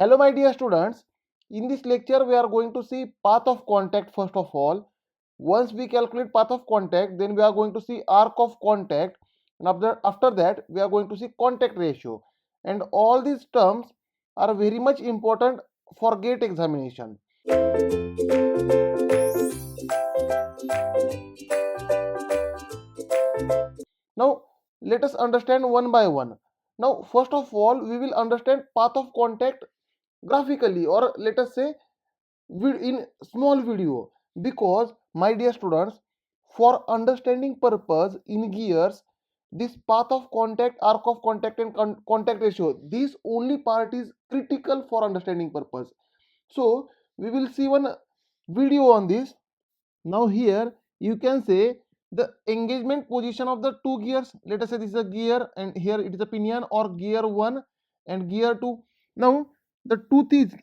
Hello my dear students, in this lecture we are going to see path of contact first of all. Once we calculate path of contact, then we are going to see arc of contact, and after that we are going to see contact ratio, and all these terms are very much important for GATE examination. Now let us understand one by one. Now first of all we will understand path of contact graphically, or let us say in small video, because my dear students, for understanding purpose in gears, this path of contact, arc of contact, and contact ratio, this only part is critical for understanding purpose. So we will see one video on this. Now here you can say the engagement position of the two gears. Let us say this is a gear and here it is a pinion, or gear 1 and gear 2. Now the tooth is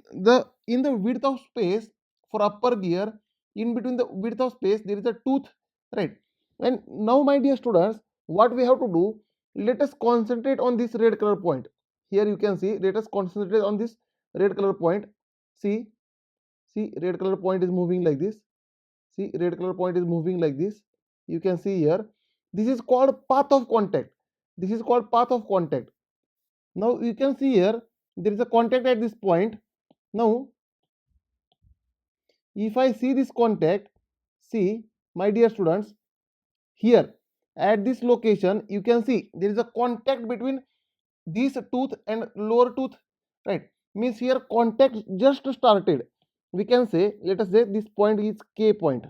in the width of space for upper gear. In between the width of space there is a tooth, right? And now my dear students, what we have to do, let us concentrate on this red color point. Here you can see, let us concentrate on this red color point. See red color point is moving like this. See, red color point is moving like this. You can see here. This is called path of contact. This is called path of contact. Now you can see here there is a contact at this point. Now if I see this contact, see my dear students, here at this location you can see there is a contact between this tooth and lower tooth, right? Means here contact just started. We can say, let us say this point is K point,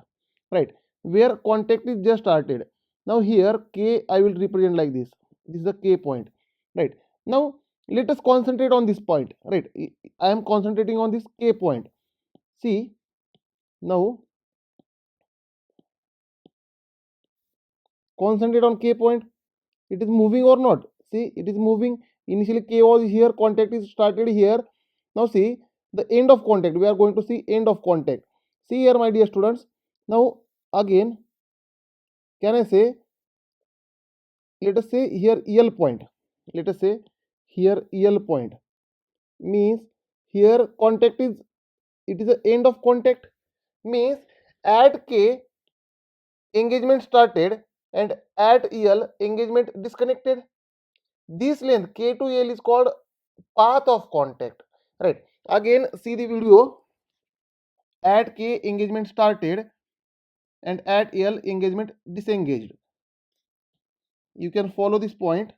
right, where contact is just started. Now here K I will represent like this. This is the K point, right? Now let us concentrate on this point, right? I am concentrating on this K point. See, now concentrate on K point. It is moving or not? See, it is moving. Initially K was here, contact is started here. Now see the end of contact. We are going to see end of contact. See here my dear students. Now again, can I say, let us say here EL point. Let us say here EL point means here contact is, it is the end of contact, means at K engagement started and at EL engagement disconnected. This length K to L is called path of contact, right? Again see the video. At K engagement started and at L engagement disengaged. You can follow this point.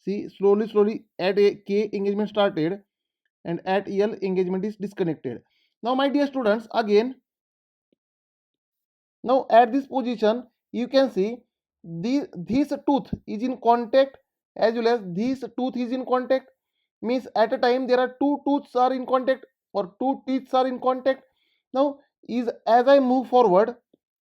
See, slowly at K engagement started and at L engagement is disconnected. Now my dear students, again, now at this position you can see this tooth is in contact as well as this tooth is in contact. Means at a time there are two tooths are in contact or two teeth are in contact. Now is as I move forward,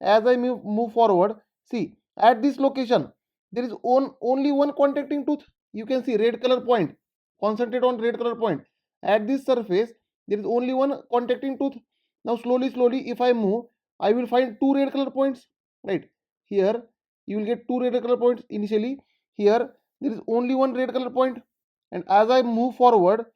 move forward, see at this location there is only one contacting tooth. You can see red color point. Concentrate on red color point. At this surface there is only one contacting tooth. Now slowly if I move, I will find two red color points, right? Here you will get two red color points initially. Here there is only one red color point, and as I move forward,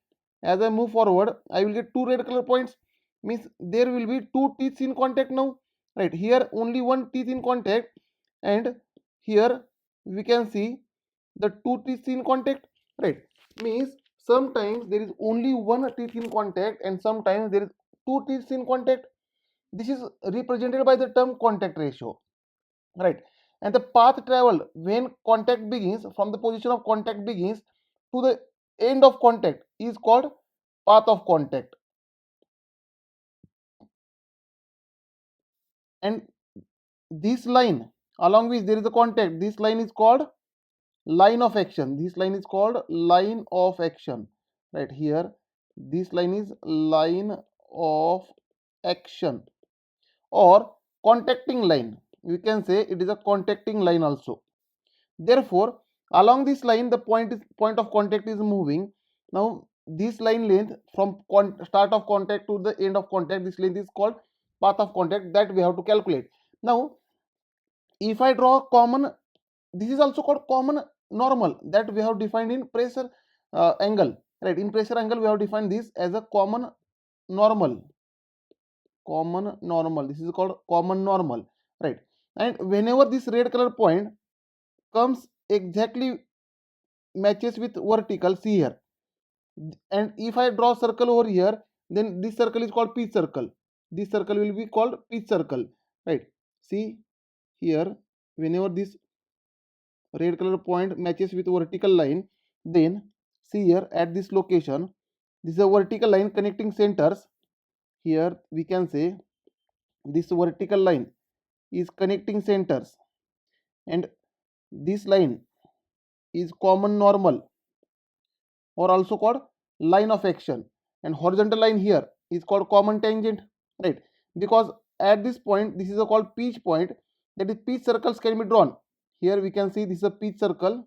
I will get two red color points. Means there will be two teeth in contact now, right? Here only one teeth in contact, and here we can see the two teeth in contact, right? Means sometimes there is only one teeth in contact and sometimes there is two teeth in contact. This is represented by the term contact ratio, right? And the path traveled when contact begins, from the position of contact begins to the end of contact, is called path of contact. And this line along which there is a contact, this line is called line of action. This line is called line of action, right? Here this line is line of action or contacting line. You can say it is a contacting line also. Therefore along this line the point of contact is moving. Now this line length from start of contact to the end of contact, this length is called path of contact, that we have to calculate. Now if I draw common, this is also called common normal, that we have defined in pressure angle. right? In pressure angle we have defined this as a common normal. This is called common normal, right? And whenever this red color point comes exactly matches with vertical, see here, and if I draw circle over here, then this circle is called pitch circle. This circle will be called pitch circle, right? See here, whenever this red color point matches with vertical line, then see here at this location, this is a vertical line connecting centers. Here we can say this vertical line is connecting centers, and this line is common normal, or also called line of action, and horizontal line here is called common tangent, right? Because at this point this is a called pitch point, that is pitch circles can be drawn. Here we can see this is a pitch circle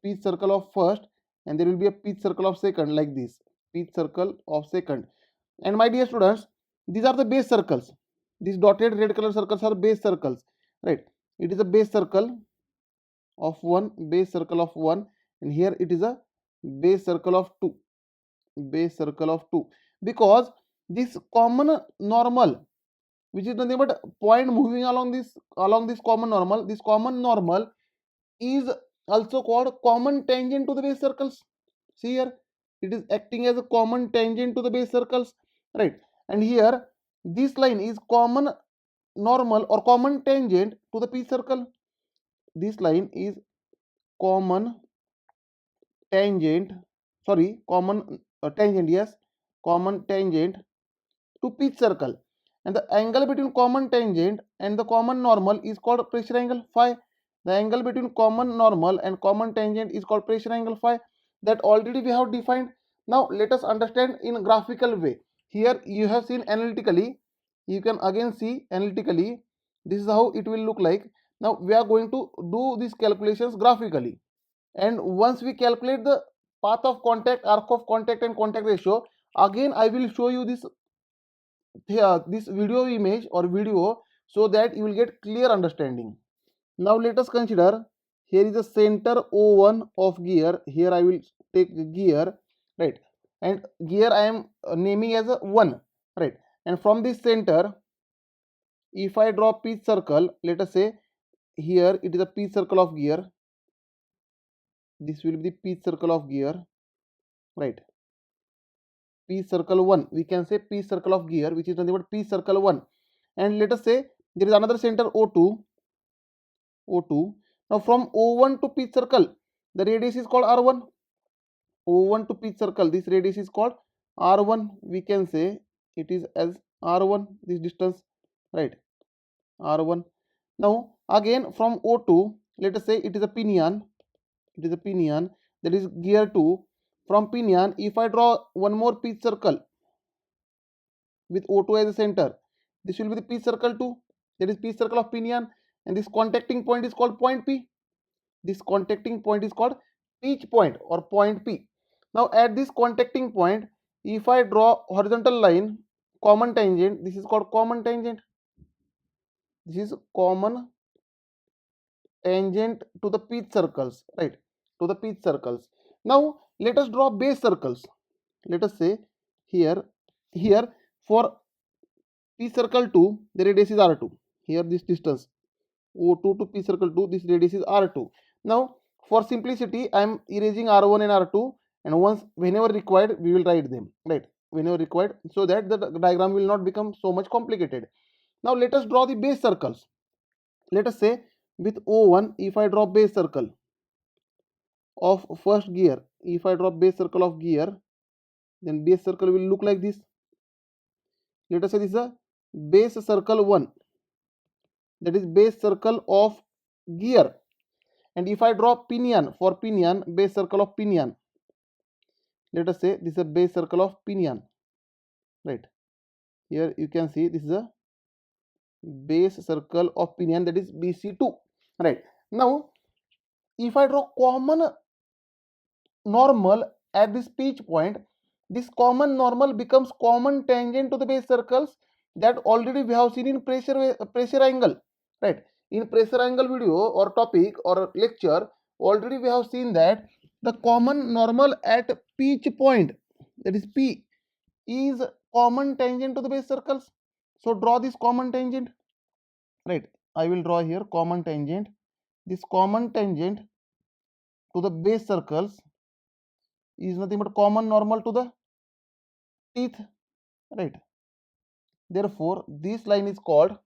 of first, and there will be a pitch circle of second, like this pitch circle of second. And my dear students, these are the base circles. These dotted red color circles are base circles, right? It is a base circle of one, and here it is a base circle of 2, because this common normal, which is nothing but point moving along this common normal, this common normal is also called common tangent to the base circles. See here, it is acting as a common tangent to the base circles, right? And here this line is common normal or common tangent to the pitch circle. This line is common tangent, common tangent, yes, common tangent to pitch circle, and the angle between common tangent and the common normal is called pressure angle phi. The angle between common normal and common tangent is called pressure angle phi, that already we have defined. Now let us understand in graphical way. Here you have seen analytically, you can again see analytically, this is how it will look like. Now we are going to do these calculations graphically, and once we calculate the path of contact, arc of contact, and contact ratio, again I will show you this video image or video, so that you will get clear understanding. Now let us consider, here is the center O1 of gear. Here I will take gear, right? And gear I am naming as a 1, right? And from this center, if I draw pitch circle, let us say here it is a pitch circle of gear. This will be the pitch circle of gear, right? Pitch circle 1, we can say pitch circle of gear, which is nothing but pitch circle 1. And let us say there is another center O2. Now from O1 to pitch circle, the radius is called R1. O1 to pitch circle, this radius is called R1. We can say it is as R1, this distance, right? R1. Now again from O2, let us say it is a pinion. That is gear 2. From pinion, if I draw one more pitch circle with O2 as a center, this will be the pitch circle 2, that is pitch circle of pinion, and this contacting point is called point P. This contacting point is called pitch point or point P. Now at this contacting point, if I draw horizontal line, common tangent, this is called common tangent. This is common tangent to the pitch circles, right? To the pitch circles. Now let us draw base circles. Let us say here for pitch circle 2, the radius is R2. Here this distance O2 to pitch circle 2, this radius is R2. Now for simplicity, I am erasing R1 and R2, and once whenever required we will write them, right? Whenever required, so that the diagram will not become so much complicated. Now let us draw the base circles. Let us say with O1, if I draw base circle of first gear, if I draw base circle of gear, then base circle will look like this. Let us say this is a base circle 1, that is base circle of gear. And if I draw pinion, for pinion, base circle of pinion, let us say this is a base circle of pinion, right? Here you can see this is a base circle of pinion, that is BC2, right? Now if I draw common normal at this pitch point, this common normal becomes common tangent to the base circles, that already we have seen in pressure angle, right? In pressure angle video or topic or lecture, already we have seen that the common normal at pitch point, that is P, is common tangent to the base circles. So draw this common tangent, right? I will draw here common tangent. This common tangent to the base circles is nothing but common normal to the teeth, right? Therefore, this line is called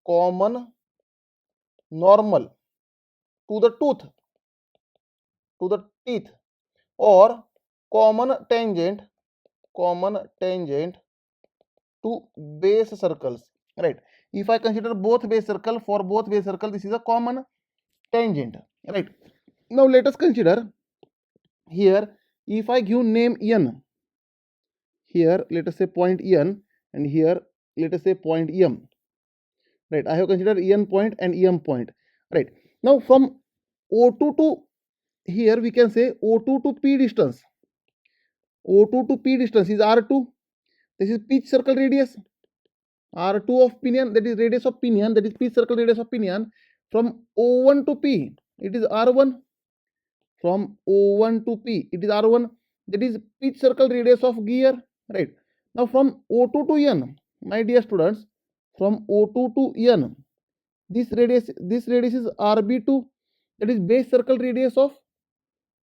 common normal to the teeth, or common tangent to base circles, right? If I consider both base circle, for both base circle, this is a common tangent, right? Now let us consider here, if I give name n, here let us say point n, and here let us say point m, right? I have considered en point and em point, right? Now from O2 to here we can say O2 to P distance. O2 to P distance is R2. This is pitch circle radius. R2 of pinion, that is radius of pinion, that is pitch circle radius of pinion. From O1 to P, it is R1. From O1 to P, it is R1. That is pitch circle radius of gear, right? Now from O2 to N, my dear students, from O2 to N, this radius is RB2. That is base circle radius of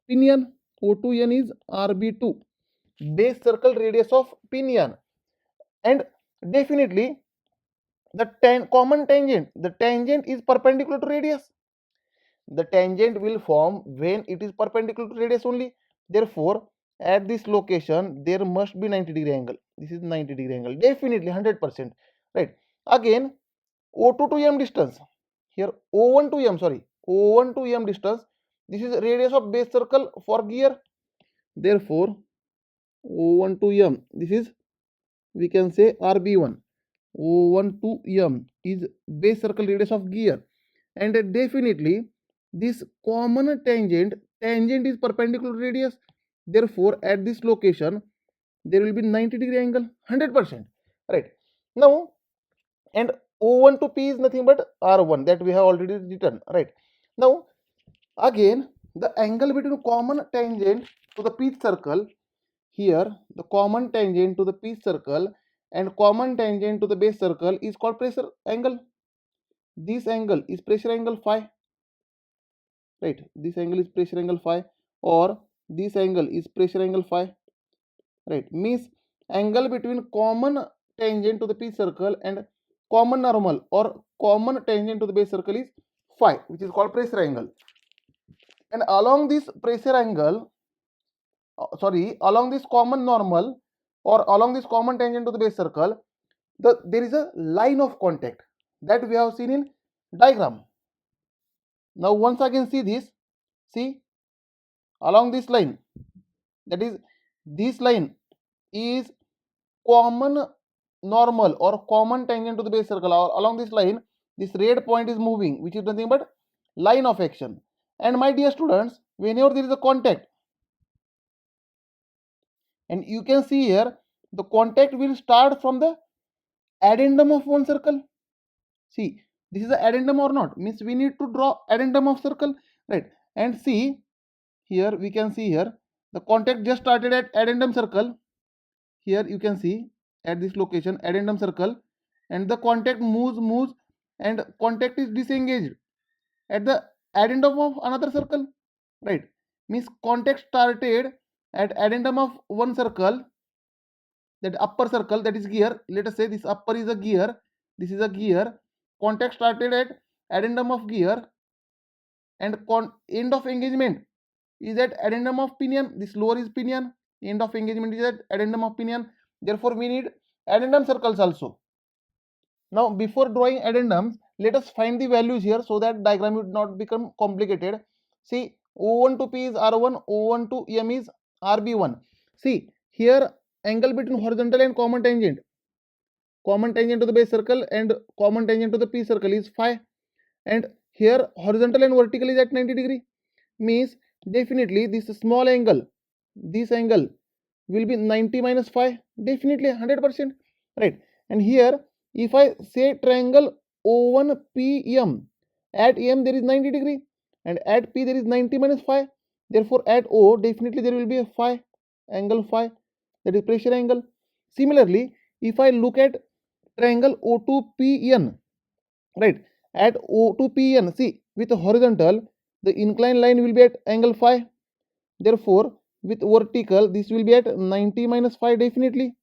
pinion. O2N is RB2, base circle radius of pinion. And definitely the common tangent, the tangent is perpendicular to radius. The tangent will form when it is perpendicular to radius only. Therefore, at this location there must be 90-degree angle. This is 90-degree angle, definitely 100%, right? Again, O2 to M distance, here O1 to M, O1 to M distance, this is radius of base circle for gear. Therefore, O1 to M, this is, we can say, RB1. O1 to M is base circle radius of gear, and definitely this common tangent is perpendicular to radius. Therefore, at this location there will be 90-degree angle, 100%, right? Now, and O1 to P is nothing but R1, that we have already written, right? Now again, the angle between common tangent to the pitch circle, here the common tangent to the pitch circle and common tangent to the base circle is called pressure angle. This angle is pressure angle phi, right? This angle is pressure angle phi, or this angle is pressure angle phi, right? Means angle between common tangent to the pitch circle and common normal or common tangent to the base circle is phi, which is called pressure angle. And along this pressure angle, along this common normal or along this common tangent to the base circle, there is a line of contact that we have seen in diagram. Now once again see this, see along this line, that is this line is common normal or common tangent to the base circle. Along this line, this red point is moving, which is nothing but line of action. And my dear students, whenever there is a contact, and you can see here the contact will start from the addendum of one circle. See, this is the addendum or not, means we need to draw addendum of circle, right? And see here, we can see here the contact just started at addendum circle. Here you can see at this location addendum circle, and the contact moves and contact is disengaged at the addendum of another circle, right? Means contact started at addendum of one circle, that upper circle, that is gear. Let us say this upper is a gear, this is a gear. Contact started at addendum of gear, and end of engagement is at addendum of pinion. This lower is pinion, end of engagement is at addendum of pinion. Therefore, we need addendum circles also. Now, before drawing addendums, let us find the values here so that diagram would not become complicated. See, O1 to P is R1, O1 to M is RB1. See, here angle between horizontal and common tangent to the base circle and common tangent to the P circle is phi, and here horizontal and vertical is at 90-degree. Means definitely this small angle, this angle will be 90 minus phi, definitely 100%, right? And here if I say triangle O1PM, at M there is 90-degree and at P there is 90 minus phi, Therefore at O definitely there will be a phi, angle phi, that is pressure angle. Similarly, if I look at triangle O2PN, right, at O2PN, see, with horizontal the inclined line will be at angle phi. Therefore with vertical this will be at 90 minus phi definitely,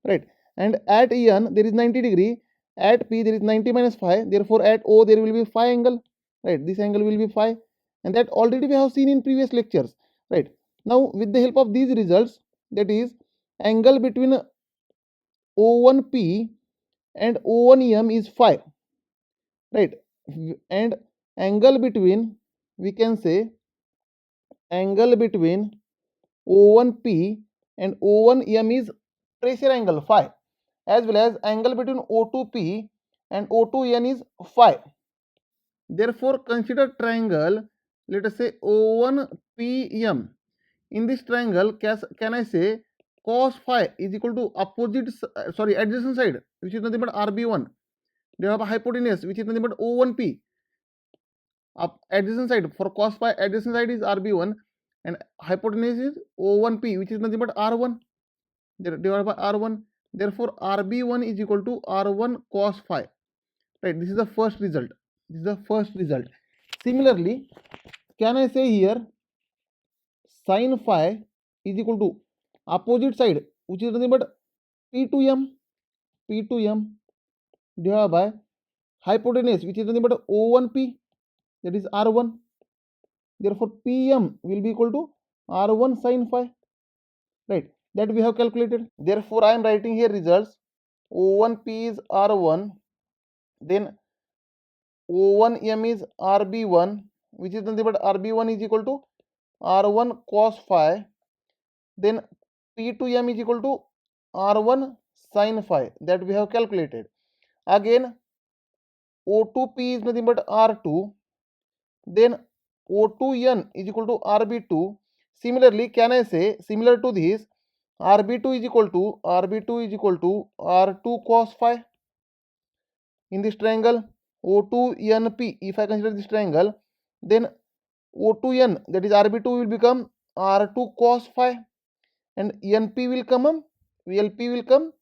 right. And at En there is 90 degree, at P there is 90 minus phi, therefore at O there will be phi angle, right, this angle will be phi, and that already we have seen in previous lectures, right. Now with the help of these results, that is angle between O1P and O1M is phi, right, and angle between, we can say, angle between O1P and O1M is pressure angle phi, as well as angle between O2P and O2N is phi. Therefore consider triangle, let us say O1PM. In this triangle, can I say cos phi is equal to adjacent side, which is nothing but RB1. They have a hypotenuse, which is nothing but O1P. Adjacent side for cos phi, adjacent side is RB1, and hypotenuse is O1P, which is nothing but R1 divided by R1. Therefore RB1 is equal to R1 cos phi, right. This is the first result. Similarly, can I say here sin phi is equal to opposite side, which is nothing but P2M divided by hypotenuse, which is nothing but O1P, that is R1. Therefore PM will be equal to R1 sin phi, right, that we have calculated. Therefore I am writing here results. O1P is R1, then O1M is RB1, which is nothing but RB1 is equal to R1 cos phi, then P2M is equal to R1 sin phi, that we have calculated. Again O2P is nothing but R2, then O2N is equal to RB2. Similarly, can I say, similar to this, RB2 is equal to R2 cos phi. In this triangle O2NP, if I consider this triangle, then O2N, that is RB2, will become R2 cos phi, and NP will come LP will come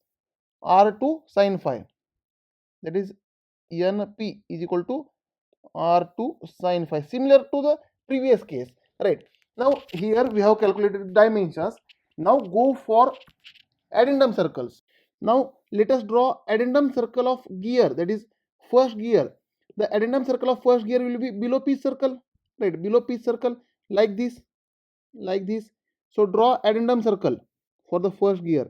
R2 sin phi, that is NP is equal to R2 sin phi, similar to the previous case, right. Now here we have calculated dimensions. Now go for addendum circles. Now let us draw addendum circle of gear, that is first gear. The addendum circle of first gear will be below pitch circle, right, below pitch circle, like this, like this. So draw addendum circle for the first gear.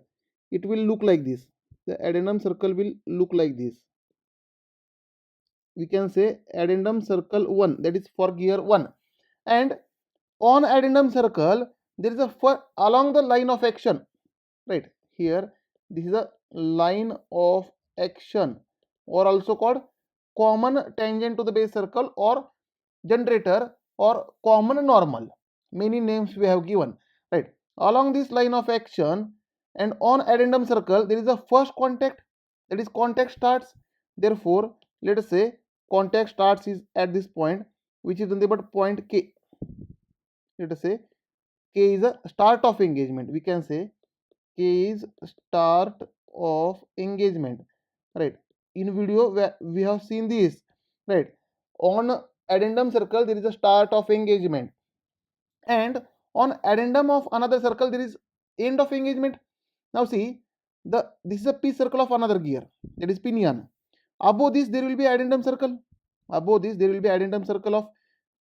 It will look like this. The addendum circle will look like this. We can say addendum circle 1, that is for gear 1. And on addendum circle there is a along the line of action, right, here this is a line of action, or also called common tangent to the base circle, or generator, or common normal. Many names we have given, right. Along this line of action and on addendum circle there is a first contact, that is contact starts. Therefore let us say contact starts is at this point, which is nothing but point K. Let us say K is a start of engagement. We can say K is start of engagement, right. In video we have seen this, right. On addendum circle there is a start of engagement, and on addendum of another circle there is end of engagement. Now see, this is a P circle of another gear, that is pinion. Above this there will be addendum circle. Above this there will be addendum circle of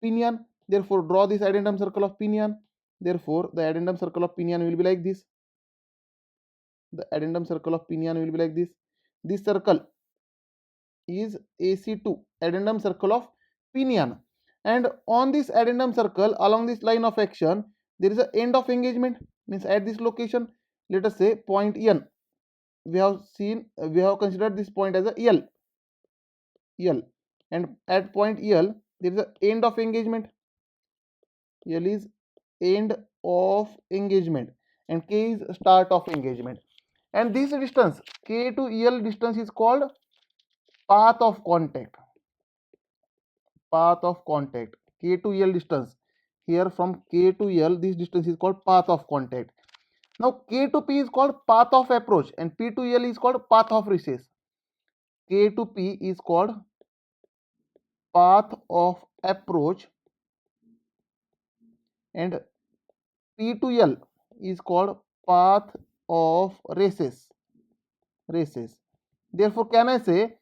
pinion. Therefore draw this addendum circle of pinion. Therefore the addendum circle of pinion will be like this. The addendum circle of pinion will be like this. This circle is AC2, addendum circle of pinion. And on this addendum circle, along this line of action, there is an end of engagement. Means at this location, let us say point N. We have considered this point as a L, and at point L there is an end of engagement. L is end of engagement and K is start of engagement. And this distance K to L distance is called path of contact. Path of contact, K to L distance, here from K to L, this distance is called path of contact. Now K to P is called path of approach and P to L is called path of recess. K to P is called path of approach and P to L is called path of recess. Therefore, can I say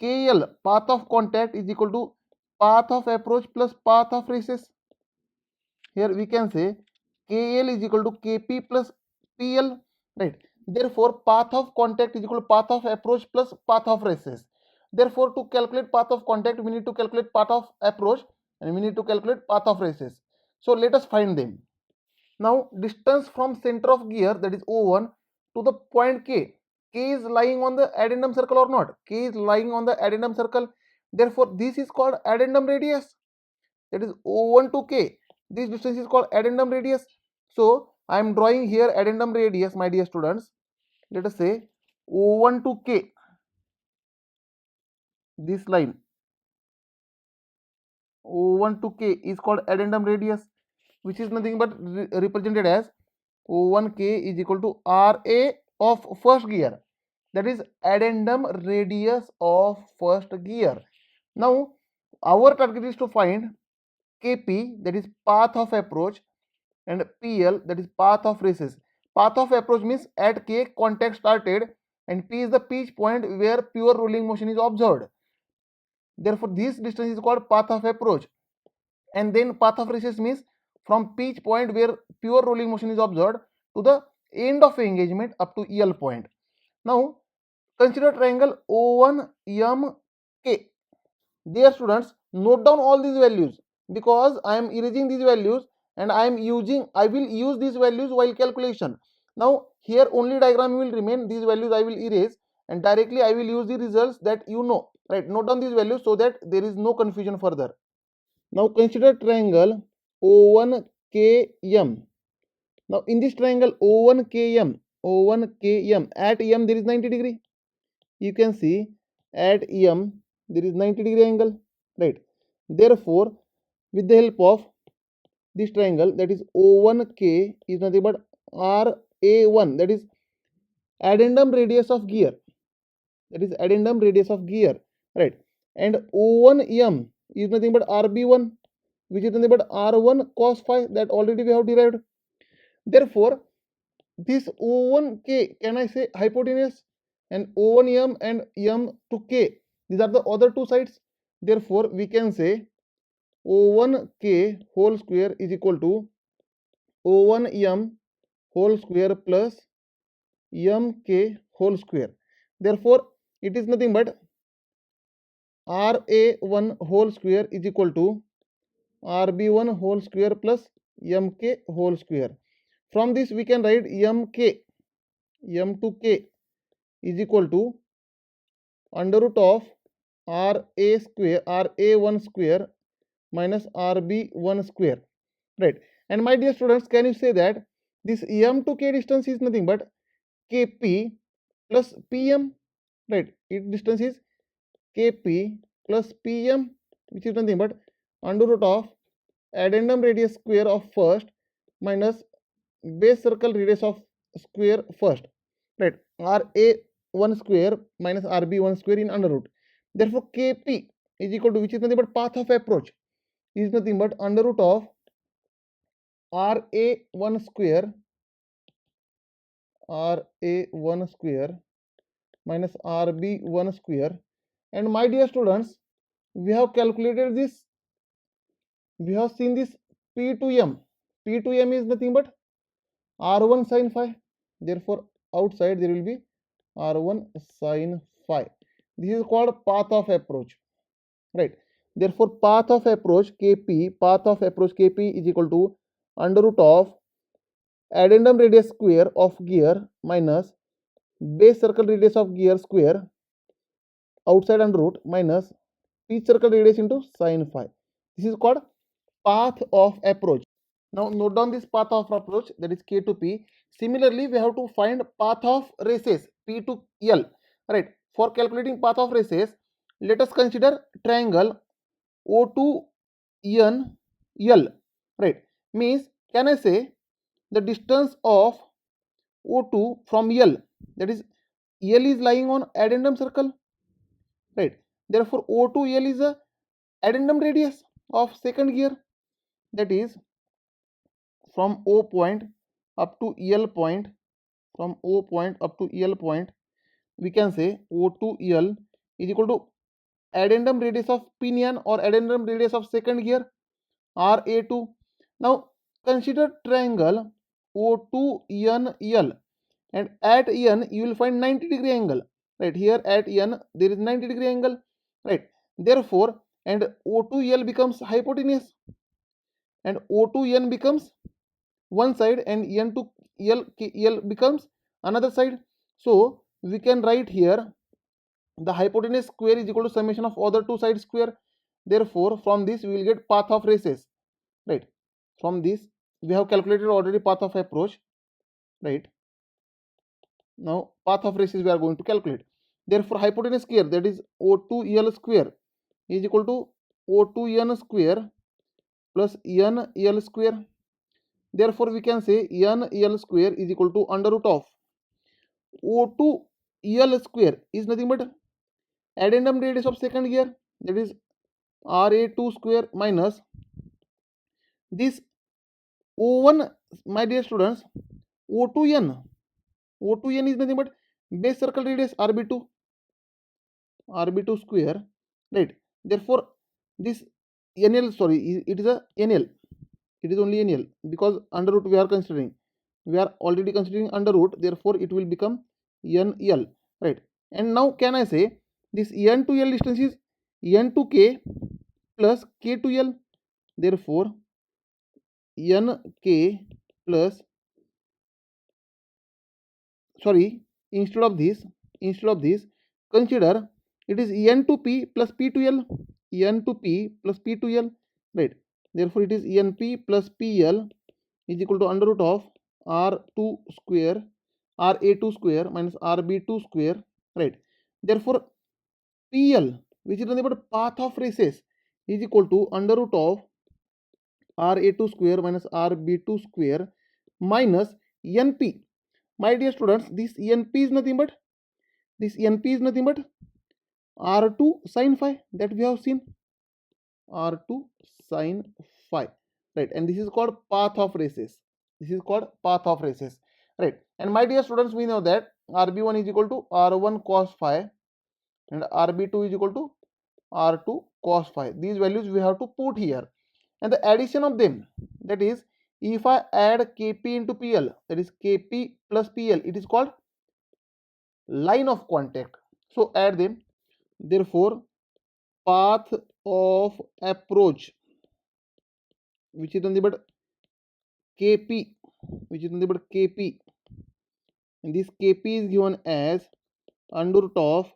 KL path of contact is equal to path of approach plus path of recess? Here we can say KL is equal to KP plus PL, right? Therefore, path of contact is equal to path of approach plus path of recess. Therefore, to calculate path of contact, we need to calculate path of approach and we need to calculate path of recess. So let us find them. Now, distance from center of gear, that is O1, to the point K. K is lying on the addendum circle or not? K is lying on the addendum circle. Therefore, this is called addendum radius. That is O1 to K. This distance is called addendum radius. So, I am drawing here addendum radius, my dear students. Let us say O1 to K. This line O1 to K is called addendum radius, which is nothing but represented as O1K is equal to RA of first gear, that is addendum radius of first gear. Now our target is to find KP, that is path of approach, and PL, that is path of recess. Path of approach means at K contact started and P is the pitch point where pure rolling motion is observed. Therefore this distance is called path of approach. And then path of recess means from pitch point where pure rolling motion is observed to the end of engagement up to EL point. Now consider triangle O1MK. Dear students, note down all these values because I am erasing these values and I will use these values while calculation. Now here only diagram will remain, these values I will erase and directly I will use the results that you know, right? Note down these values so that there is no confusion further. Now consider triangle O1KM. Now in this triangle O1KM, at M there is 90 degree. You can see at M there is 90 degree angle, right? Therefore, with the help of this triangle, that is O1K is nothing but RA1, that is addendum radius of gear. That is addendum radius of gear, right? And O1M is nothing but RB1, which is nothing but R1 cos phi, that already we have derived. Therefore, this O1K, can I say hypotenuse, and O1M and M to K, these are the other two sides. Therefore, we can say O1K whole square is equal to O1M whole square plus MK whole square. Therefore, it is nothing but RA1 whole square is equal to RB1 whole square plus MK whole square. From this we can write MK, M to K is equal to under root of RA square, RA1 square minus RB1 square, right? And my dear students, can you say that this M to K distance is nothing but KP plus PM, right? Its distance is KP plus PM, which is nothing but under root of addendum radius square of first minus base circle radius of square first, right? RA1 square minus RB1 square in under root. Therefore, KP is equal to, which is nothing but path of approach, is nothing but under root of RA1 square minus RB1 square. And my dear students, we have calculated this, we have seen this P to M. P to M is nothing but R1 sin phi. Therefore, outside there will be R1 sin phi. This is called path of approach, right? Therefore, path of approach KP is equal to under root of addendum radius square of gear minus base circle radius of gear square outside under root minus pitch circle radius into sin phi. This is called path of approach. Now note down this path of approach, that is K to P. Similarly, we have to find path of recess P to L, right? For calculating path of recess, let us consider triangle O2N L, right? Means, can I say the distance of O2 from L, that is L is lying on addendum circle, right? Therefore O2 L is a addendum radius of second gear, that is from O point up to L point, from O point up to L point, we can say O2L is equal to addendum radius of pinion or addendum radius of second gear, RA2. Now consider triangle O2NL, and at N you will find 90-degree angle, right? Here at N there is 90-degree angle, right? Therefore, and O2L becomes hypotenuse, and O2N becomes one side, and N to L becomes another side. So we can write here the hypotenuse square is equal to summation of other two sides square. Therefore from this we will get path of races, right? From this we have calculated already path of approach, right? Now path of races we are going to calculate. Therefore hypotenuse square, that is O2L square, is equal to O2N square plus NL square. Therefore we can say NL square is equal to under root of O2L square is nothing but addendum radius of second gear, that is RA2 square, minus this O1, my dear students, O2N. O2N is nothing but base circle radius RB2 square, right? Therefore this NL, sorry, it is a NL, it is only NL, because under root we are considering, we are already considering under root, therefore it will become NL, right? And now can I say this N to L distance is N to K plus K to L, therefore NK plus, sorry, instead of this consider it is N to P plus P to L, N to P plus P to L, right? Therefore it is NP plus PL is equal to under root of R2 square, RA2 square minus RB2 square, right? Therefore PL, which is nothing but path of races, is equal to under root of RA2 square minus RB2 square minus NP. My dear students, this NP is nothing but R2 sin phi, that we have seen, R2 sin phi, right? And this is called path of races. This is called path of races, right? And my dear students, we know that RB1 is equal to R1 cos phi and RB2 is equal to R2 cos phi. These values we have to put here, and the addition of them, that is, if I add Kp into PL, that is Kp plus PL, it is called line of contact. So add them. Therefore path of approach, which is nothing but Kp, and this Kp is given as under root of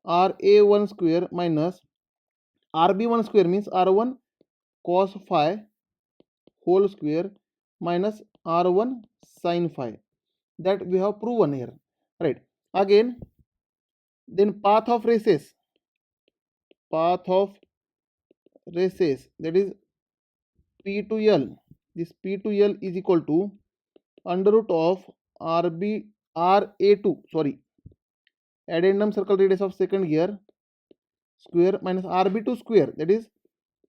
Ra1 square minus Rb1 square, means R1 cos phi whole square minus R1 sin phi, that we have proven here, right? Again, then path of races, that is P to L. This P to L is equal to under root of RA2, sorry, addendum circle radius of second gear square minus RB2 square, that is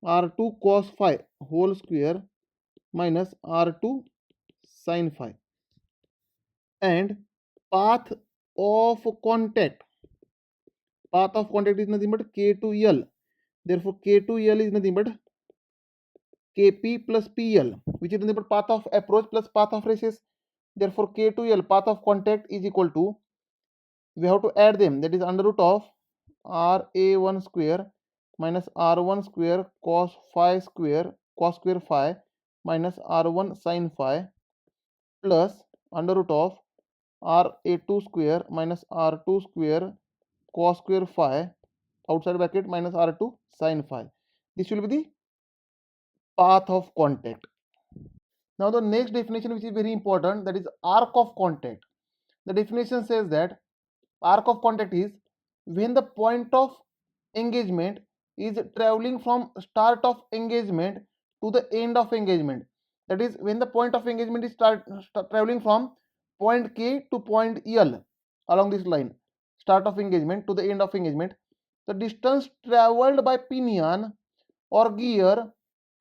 R2 cos phi whole square minus R2 sin phi. And path of contact is nothing but K to L. Therefore K to L is nothing but Kp plus PL, which is nothing but path of approach plus path of races. Therefore K to L, path of contact, is equal to, we have to add them, that is under root of Ra1 square minus R1 square cos square phi minus R1 sin phi plus under root of Ra2 square minus R2 square cos square phi outside bracket minus R2 sin phi. This will be the path of contact. Now the next definition, which is very important, that is arc of contact. The definition says that arc of contact is when the point of engagement is traveling from start of engagement to the end of engagement. That is, when the point of engagement is start traveling from point K to point L along this line, start of engagement to the end of engagement, the distance traveled by pinion or gear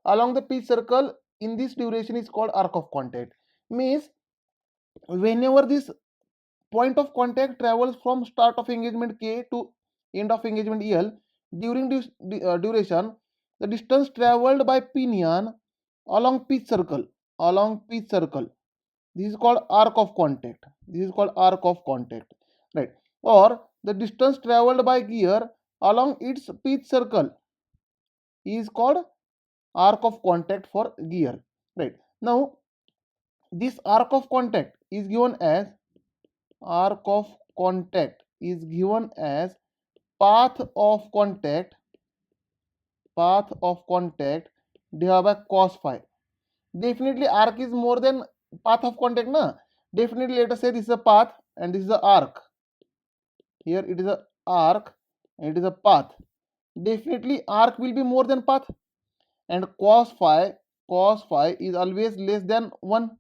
along the pitch circle in this duration is called arc of contact. Means whenever this point of contact travels from start of engagement K to end of engagement L, during this duration, the distance traveled by pinion along pitch circle, this is called arc of contact. Right? Or the distance traveled by gear along its pitch circle is called arc of contact for gear. Right? Now this arc of contact is given as path of contact divided by cos phi. Definitely arc is more than path of contact, na? Definitely let us say this is a path and this is a arc. Here it is a arc and it is a path. Definitely arc will be more than path, and cos phi is always less than 1,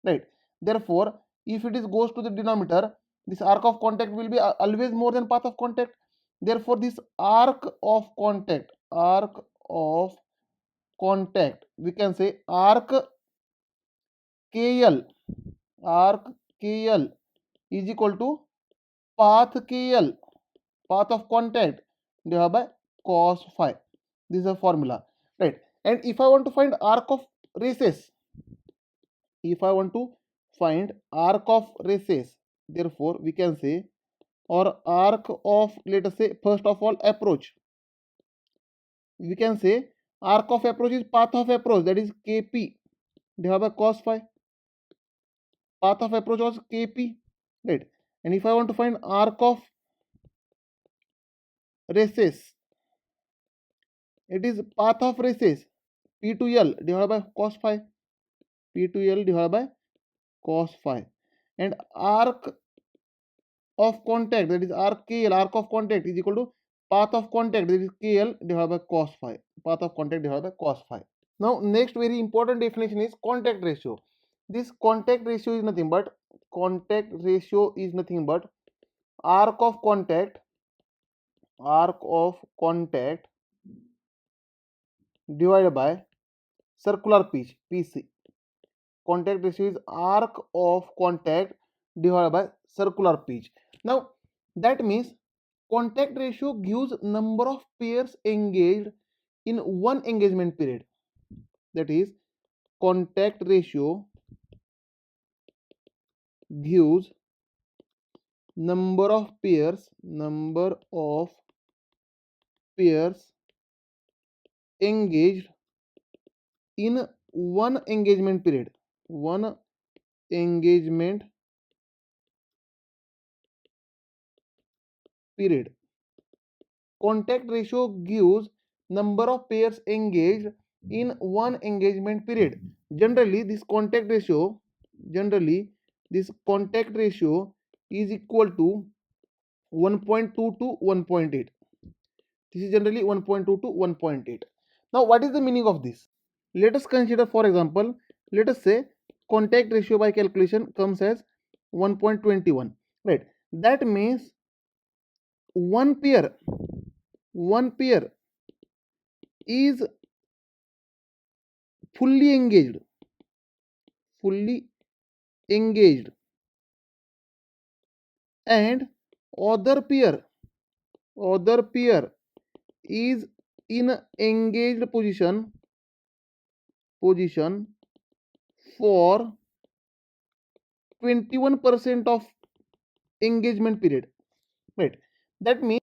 right? Therefore if it is goes to the denominator, this arc of contact will be always more than path of contact. Therefore this arc of contact we can say arc KL is equal to path KL, path of contact divided by cos phi. This is a formula, right? And if I want to find arc of races, therefore we can say, or arc of, let us say, first of all approach, we can say arc of approach is path of approach, that is Kp divided by cos phi. Path of approach was Kp, right? And if I want to find arc of races, it is path of races P to L divided by cos phi. And arc of contact, that is arc KL, arc of contact is equal to path of contact, that is KL divided by cos phi. Now next very important definition is contact ratio. This contact ratio is nothing but arc of contact divided by circular pitch, PC. Contact ratio is arc of contact divided by circular pitch. Now that means contact ratio gives number of pairs engaged in one engagement period. That is, contact ratio gives number of pairs engaged in one engagement period. Contact ratio gives number of pairs engaged in one engagement period. Generally this contact ratio is equal to 1.2 to 1.8. This is generally 1.2 to 1.8. Now what is the meaning of this? Let us consider, for example, let us say contact ratio by calculation comes as 1.21, right? That means one pair is fully engaged, and other pair is in engaged position for 21% of engagement period, right? That means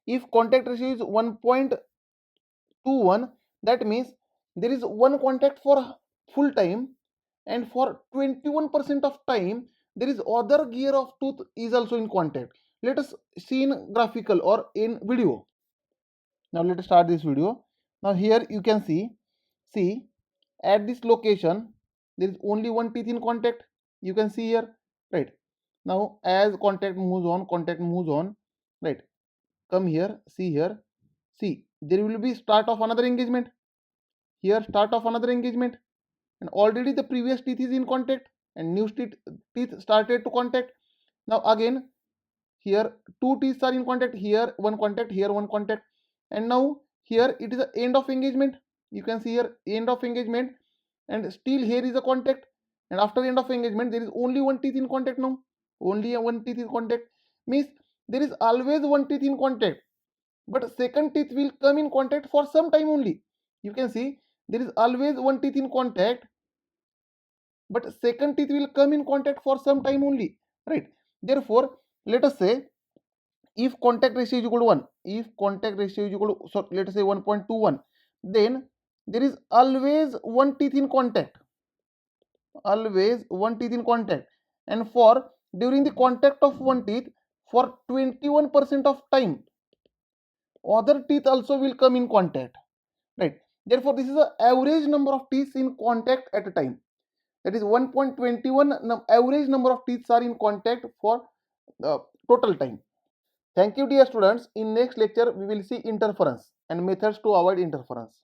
if contact ratio is 1.21, that means there is one contact for full time, and for 21% of time there is other gear of tooth is also in contact. Let us see in graphical or in video. Now let us start this video. Now here you can see at this location there is only one teeth in contact. You can see here, right? Now as contact moves on, right? Come here, see here, see there will be start of another engagement. Here start of another engagement, and already the previous teeth is in contact and new teeth started to contact. Now again here two teeth are in contact, here one contact, here one contact, and now here it is the end of engagement. You can see here end of engagement, and still here is a contact, and after end of engagement there is only one teeth in contact. Now only one teeth in contact means there is always one teeth in contact, but second teeth will come in contact for some time only. You can see there is always one teeth in contact, but second teeth will come in contact for some time only, right? Therefore let us say if contact ratio is equal to 1, if contact ratio is equal to, so let us say 1.21, then there is always one teeth in contact, always one teeth in contact, and for during the contact of one teeth for 21% of time other teeth also will come in contact, right? Therefore this is the average number of teeth in contact at a time, that is 1.21 average number of teeth are in contact for total time. Thank you dear students. In next lecture we will see interference and methods to avoid interference.